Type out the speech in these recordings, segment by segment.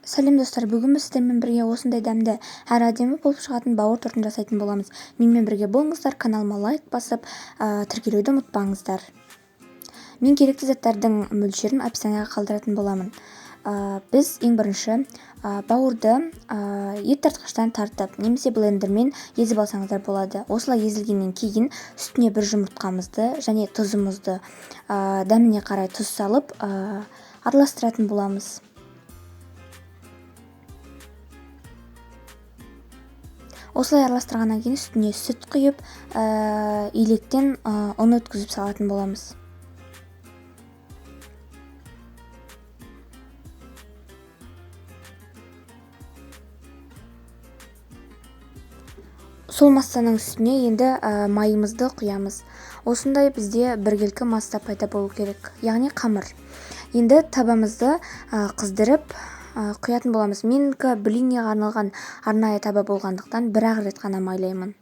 Сәлем достар, бүгін біз сіздермен бірге осындай дәмді әрі әдемі болып шығатын бауыр тортын жасайтын боламыз. Менімен бірге болыңыздар, каналыма лайк басып, тіркелуді ұмытпаңыздар. Мен керекті заттардың мөлшерін описанияға қалдыратын боламын. Біз ең бірінші бауырды ет тартқыштан тартып, немесе блендермен езіп алсаңыздар болады. Осылай езілгеннен кейін үстіне бір жұмыртқамызды және тұзымызды дәміне қарай тұз салып араластыратын боламыз. Осылай араластырғаннан кейін үстіне сүт құйып, илектен ұн өткізіп салатын боламыз. Сол массаның үстіне енді майымызды құямыз. Осындай бізде біркелкі масса пайда болу керек, яғни қамыр. Енді табамызды қыздырып құятын боламыз. Менікі блиньяға арналған арнайы таба болғандықтан бір-ақ рет қана майлаймын.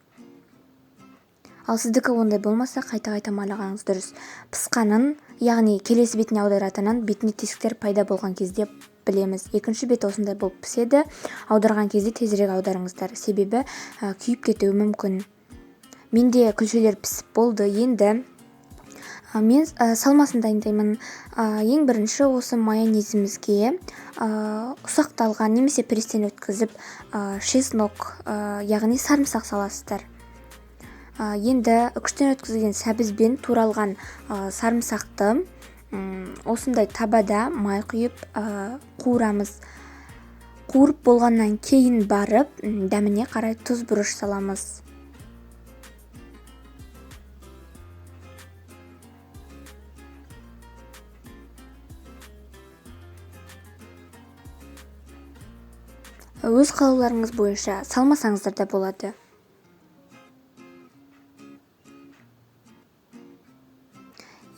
Ал сіздікі ондай болмаса, қайта-қайта майлағаныңыз дұрыс. Пысқанын, яғни келесі бетіне аударатынын бетіне тесіктер пайда болған кезде білеміз. Екінші бет осындай болып піседі. Аударған кезде тезірек аударыңыздар, себебі күйіп кетуі мүмкін. Менде күлшелер пісіп болды. Енді мен салмасын дайындаймын. Ең бірінші осы майонезімізге ұсақталған немесе престен өткізіп чеснок, яғни сарымсақ саласыздар. Енді күштен өткізілген сәбізбен туралған сарымсақты осындай табада май құйып қуырамыз. Қуырып болғаннан кейін барып дәміне қарай тұз бұрыш саламыз. Өз қалауларыңыз бойынша салмасаңыздар да болады.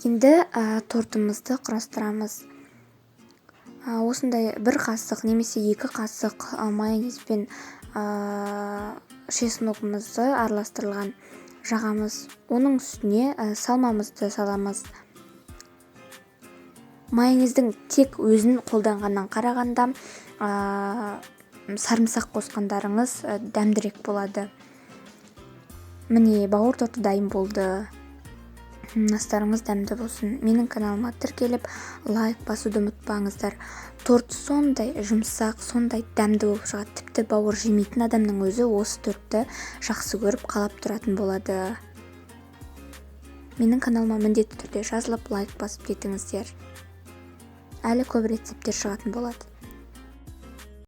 Енді тортымызды құрастырамыз. Осындай бір қасық немесе 2 қасық майонезбен чесногымызды араластырылған жағамыз. Оның үстіне салмамызды саламыз. Майонездің тек өзін қолданғаннан қарағанда сарымсақ қосқандарыңыз дәмдірек болады. Міне, бауыр торты дайын болды. Астарыңыз дәмді болсын. Менің каналыма тіркеліп, лайк басуды ұмытпаңыздар. Торт сондай жұмсақ, сондай дәмді болып шығады. Тіпті бауыр жемейтін адамның өзі осы тортты жақсы көріп қалап тұратын болады. Менің каналыма міндетті түрде жазылып, лайк басып кетіңіздер. Әлі көп рецепттер шығатын болады.